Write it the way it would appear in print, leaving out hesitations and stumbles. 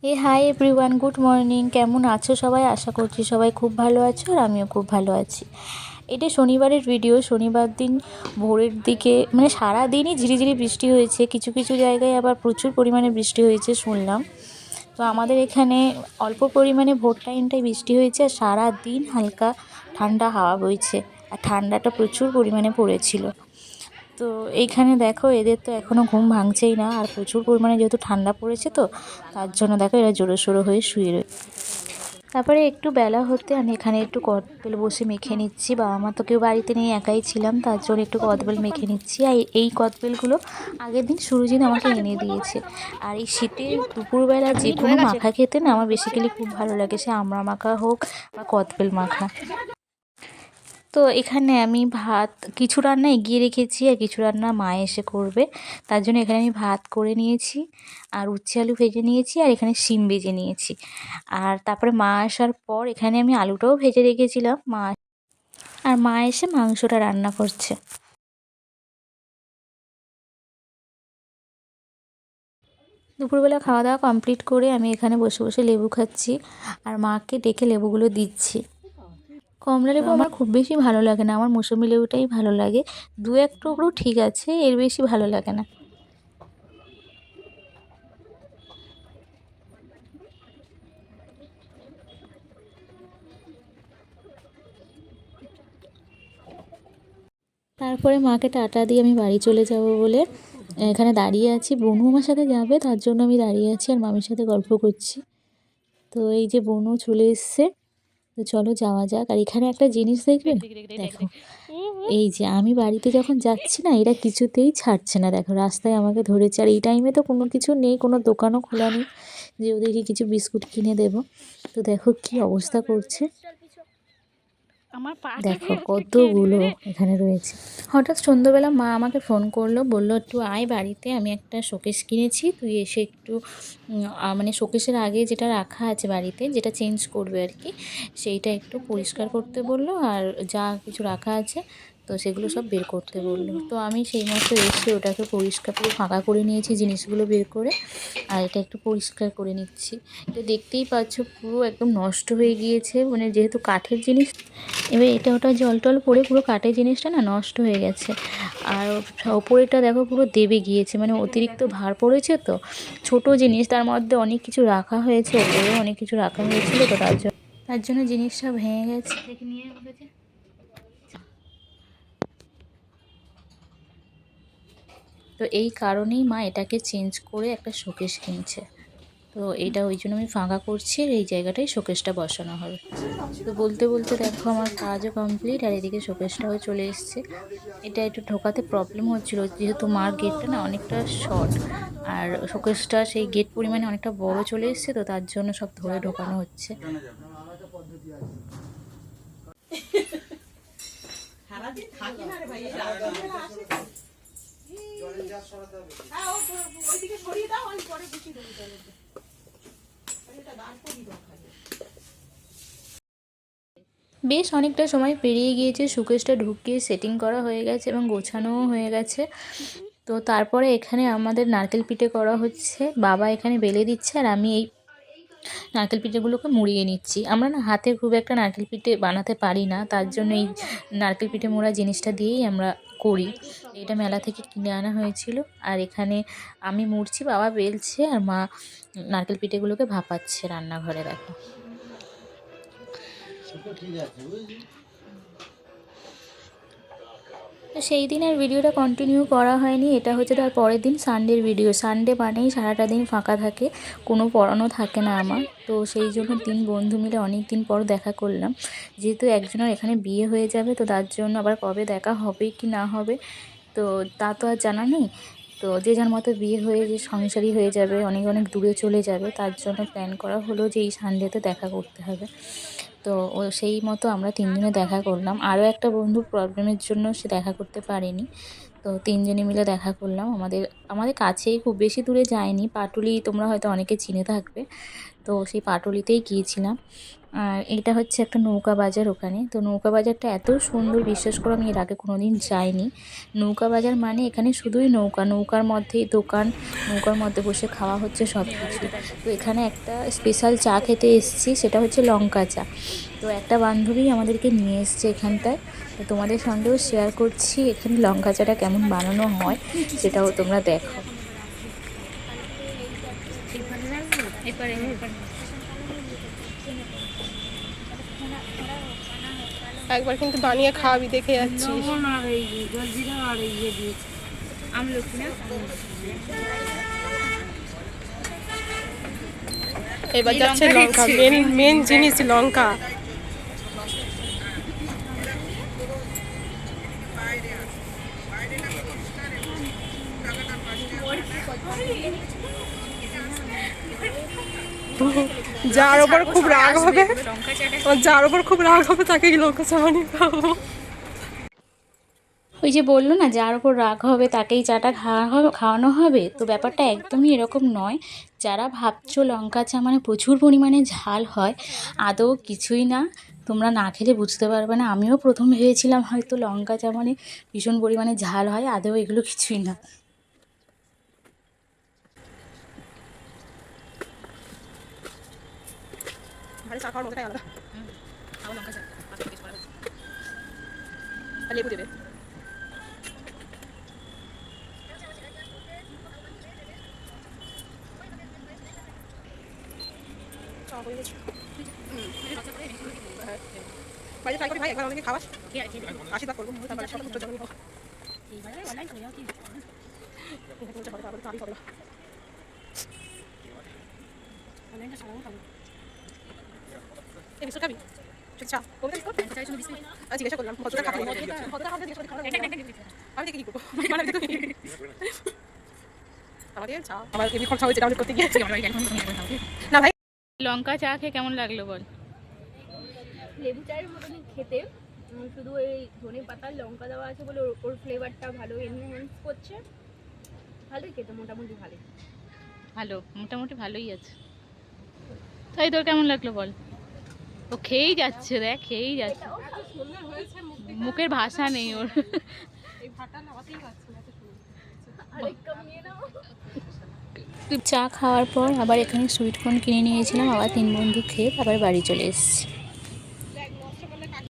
Hi everyone, good morning. কেমন আছো সবাই? আশা করছি সবাই খুব ভালো আছো আর আমিও খুব ভালো আছি। এটা শনিবারের ভিডিও। শনিবার দিন ভোরের দিকে মানে সারা দিনই ঝিরিঝিরি বৃষ্টি হয়েছে, কিছু কিছু জায়গায় আবার প্রচুর পরিমাণে বৃষ্টি হয়েছে শুনলাম। তো আমাদের এখানে অল্প পরিমাণে ভোর টাইমটাই বৃষ্টি হয়েছে আর সারা দিন হালকা ঠান্ডা হাওয়া বইছে আর ঠান্ডাটা প্রচুর পরিমাণে পড়েছিল। তো এইখানে দেখো এদের তো এখনও ঘুম ভাঙছেই না, আর প্রচুর পরিমাণে যেহেতু ঠান্ডা পড়েছে তো তার জন্য দেখো এরা জোরো সোরো হয়ে শুয়ে রয়েছে। তারপরে একটু বেলা হতে আমি এখানে একটু কদবেল বসে মেখে নিচ্ছি। বাবা মা তো কেউ বাড়িতে নেই, একাই ছিলাম, তার জন্য একটু কদবেল মেখে নিচ্ছি। আর এই কদবেলগুলো আগের দিন সুরজিৎ আমাকে এনে দিয়েছে। আর এই শীতে দুপুরবেলা যে কোনো মাখা খেতে না আমার বেসিক্যালি খুব ভালো লাগে, সে আমড়া মাখা হোক বা কদবেল মাখা। তো এখানে আমি ভাত কিছু রান্না এগিয়ে রেখেছি আর কিছু রান্না মা এসে করবে, তার জন্য এখানে আমি ভাত করে নিয়েছি আর উচ্ছে আলু ভেজে নিয়েছি আর এখানে শিম ভেজে নিয়েছি। আর তারপরে মা আসার পর এখানে আমি আলুটাও ভেজে রেখেছিলাম। মা এসে মাংসটা রান্না করছে। দুপুরবেলা খাওয়া দাওয়া কমপ্লিট করে আমি এখানে বসে বসে লেবু খাচ্ছি আর মাকে ডেকে লেবুগুলো দিচ্ছি। কমলা লেবু আমার খুব বেশি ভালো লাগে না, আমার মৌসুমি লেবুটাই ভালো লাগে। দু এক টুকরো ঠিক আছে, এর বেশি ভালো লাগে না। তারপরে মাকে টাটা দিয়ে আমি বাড়ি চলে যাব বলে এখানে দাঁড়িয়ে আছি। বনু আমার সাথে যাবে, তার জন্য আমি দাঁড়িয়ে আছি আর মামির সাথে গল্প করছি। তো এই যে বনু চলে এসছে, তো চলো যাওয়া যাক। আর এখানে একটা জিনিস দেখবে, দেখো এই যে আমি বাড়িতে যখন যাচ্ছি না এরা কিছুতেই ছাড়ছে না, দেখো রাস্তায় আমাকে ধরেছে। আর এই টাইমে তো কোনো কিছু নেই, কোনো দোকানও খোলা নেই যে ওদেরকে কিছু বিস্কুট কিনে দেব। তো দেখো কি অবস্থা করছে, দেখো কতগুলো এখানে রয়েছে। হঠাৎ সন্ধ্যাবেলা মা আমাকে ফোন করলো, বললো একটু আয় বাড়িতে, আমি একটা শোকেস কিনেছি, তুই এসে একটু মানে শোকেসের আগে যেটা রাখা আছে বাড়িতে, যেটা চেঞ্জ করবে আর কি, সেইটা একটু পরিষ্কার করতে বললো। আর যা কিছু রাখা আছে তো সেগুলো সব বের করতে বললো। তো আমি সেই মতো এসে ওটাকে পরিষ্কার পুরো ফাঁকা করে নিয়েছি জিনিসগুলো বের করে, আর এটা একটু পরিষ্কার করে নিচ্ছি। এটা দেখতেই পাচ্ছ পুরো একদম নষ্ট হয়ে গিয়েছে, মানে যেহেতু কাঠের জিনিস, এবার এটা ওটা জল টল পড়ে পুরো কাঠের জিনিসটা না নষ্ট হয়ে গেছে। আর ওপরেটা দেখো পুরো দেবে গিয়েছে, মানে অতিরিক্ত ভার পড়েছে তো, ছোট জিনিস তার মধ্যে অনেক কিছু রাখা হয়েছে, ওপরেও অনেক কিছু রাখা হয়েছিল, তো তার জন্য জিনিসটা ভেঙে গেছে। তো এই কারণেই মা এটাকে চেঞ্জ করে একটা শোকেস কিনছে। তো এইটা ওই জন্য আমি ফাঁকা করছি আর এই জায়গাটায় শোকেসটা বসানো হবে। তো বলতে বলতে দেখো আমার কাজও কমপ্লিট আর এদিকে শোকেসটাও চলে এসছে। এটা একটু ঢোকাতে প্রবলেম হচ্ছিলো যেহেতু মার গেটটা না অনেকটা শর্ট, আর শোকেসটা সেই গেট পরিমাণে অনেকটা বড় চলে এসছে, তো তার জন্য সব ধরে ঢোকানো হচ্ছে। বেশ অনেকটা সময় পেরিয়ে গিয়েছে, শোকেসটা ঢুকিয়ে সেটিং করা হয়ে গেছে এবং গোছানোও হয়ে গেছে। তো তারপরে এখানে আমাদের নারকেল পিঠে করা হচ্ছে, বাবা এখানে বেলে দিচ্ছে আর আমি এই নারকেল পিঠেগুলোকে মুড়িয়ে নিচ্ছি। আমরা না হাতে খুব একটা নারকেল পিঠে বানাতে পারি না, তার জন্য এই নারকেল পিঠে মোড়া জিনিসটা দিয়েই আমরা করি। এটা মেলা থেকে কিনে আনা হয়েছিল। আর এখানে আমি মুড়ছি, বাবা বেলছে আর মা নারকেল পিঠেগুলোকে ভাপাচ্ছে রান্নাঘরে, দেখো। তো সেই দিন আর ভিডিওটা কন্টিনিউ করা হয়নি। এটা হচ্ছে তার পরের দিন সানডের ভিডিও। সানডে মানেই সারাটা দিন ফাঁকা থাকে, কোনো পড়ানো থাকে না আমার। তো সেই জন্য বন্ধু মিলে অনেক দিন পর দেখা করলাম। যেহেতু একজনের এখানে বিয়ে হয়ে যাবে, তো তার জন্য আবার কবে দেখা হবে কি না হবে তো তা তো আর জানা নেই। তো যে যার মতো বিয়ে হয়ে যে সংসারী হয়ে যাবে, অনেক অনেক দূরে চলে যাবে, তার জন্য প্ল্যান করা হলো যে এই সানডেতে দেখা করতে হবে। তো সেই মতো আমরা তিনজনে দেখা করলাম। আরও একটা বন্ধু প্রবলেমের জন্য সে দেখা করতে পারেনি, তো তিনজনে মিলে দেখা করলাম। আমাদের আমাদের কাছেই, খুব বেশি দূরে যায়নি। পাটুলি তোমরা হয়তো অনেকে চিনে থাকবে। তো সেই পাটুলিতেই গিয়েছিলাম। আর এটা হচ্ছে একটা নৌকা বাজার ওখানে। তো নৌকা বাজারটা এত সুন্দর, বিশ্বাস করো আমি এর আগে কোনোদিন যাইনি। নৌকা বাজার মানে এখানে শুধুই নৌকা, নৌকার মধ্যেই দোকান, নৌকার মধ্যে বসে খাওয়া হচ্ছে সব কিছু। তো এখানে একটা স্পেশাল চা খেতে এসেছি, সেটা হচ্ছে লঙ্কা চা। তো একটা বান্ধবী আমাদেরকে নিয়ে এসছে এখানটায়। তো তোমাদের সঙ্গেও শেয়ার করছি এখানে লঙ্কা চাটা কেমন বানানো হয়, সেটাও তোমরা দেখো। একবার কিন্তু বানিয়ে খাওয়াবি, দেখে যাচ্ছি। এবার যাচ্ছে লঙ্কা, মেন জিনিস লঙ্কা। যার ওপর খুব রাগ হবে, তাকেই লঙ্কা চা বানিয়ে খাওয়াবো। ওই যে বললো না, যার ওপর রাগ হবে তাকেই চাটা খাওয়ানো হবে। তো ব্যাপারটা একদমই এরকম নয়। যারা ভাবছো লঙ্কা চা মানে প্রচুর পরিমাণে ঝাল হয়, আদৌ কিছুই না। তোমরা না খেলে বুঝতে পারবে না। আমিও প্রথম ভেবেছিলাম হয়তো লঙ্কা চা মানে ভীষণ পরিমাণে ঝাল হয়, আদৌ এগুলো কিছুই না। লেবু দেবে। বাড়ি ট্রাই করি ভাই, একবার আমাকে খাওয়াস, আশীর্বাদ করবো। তারপরে সব পুত্র জন্ম হোক। এই বিস্কুট খাবি? চা জিজ্ঞাসা করলাম, ভদ্রতা খাবো, আমি দেখে কি করবো? আমাদের চা আমার এমনি খরচা হয়েছে ডাউনলোড করতে গিয়ে। না ভাই, লঙ্কা চা খেয়ে কেমন লাগলো বল? লেবু চায়ের মতনই খেতে, শুধু এই ধনে পাতার লঙ্কা দেওয়া আছে বলে ওর ফ্লেভারটা ভালো এনহ্যান্স করছে। ভালোই খেতে, মোটামুটি ভালোই। ভালো, মোটামুটি ভালোই আছে। তাই তোর কেমন লাগলো বল? ও খেয়েই যাচ্ছে, দেখ খেয়েই যাচ্ছে, মুখের ভাষা নেই ওর। চা খাওয়ার পর আবার এখানে সুইট কর্ন কিনে নিয়েছিলাম, আবার তিন বন্ধু খেয়ে আবার বাড়ি চলে এসেছি।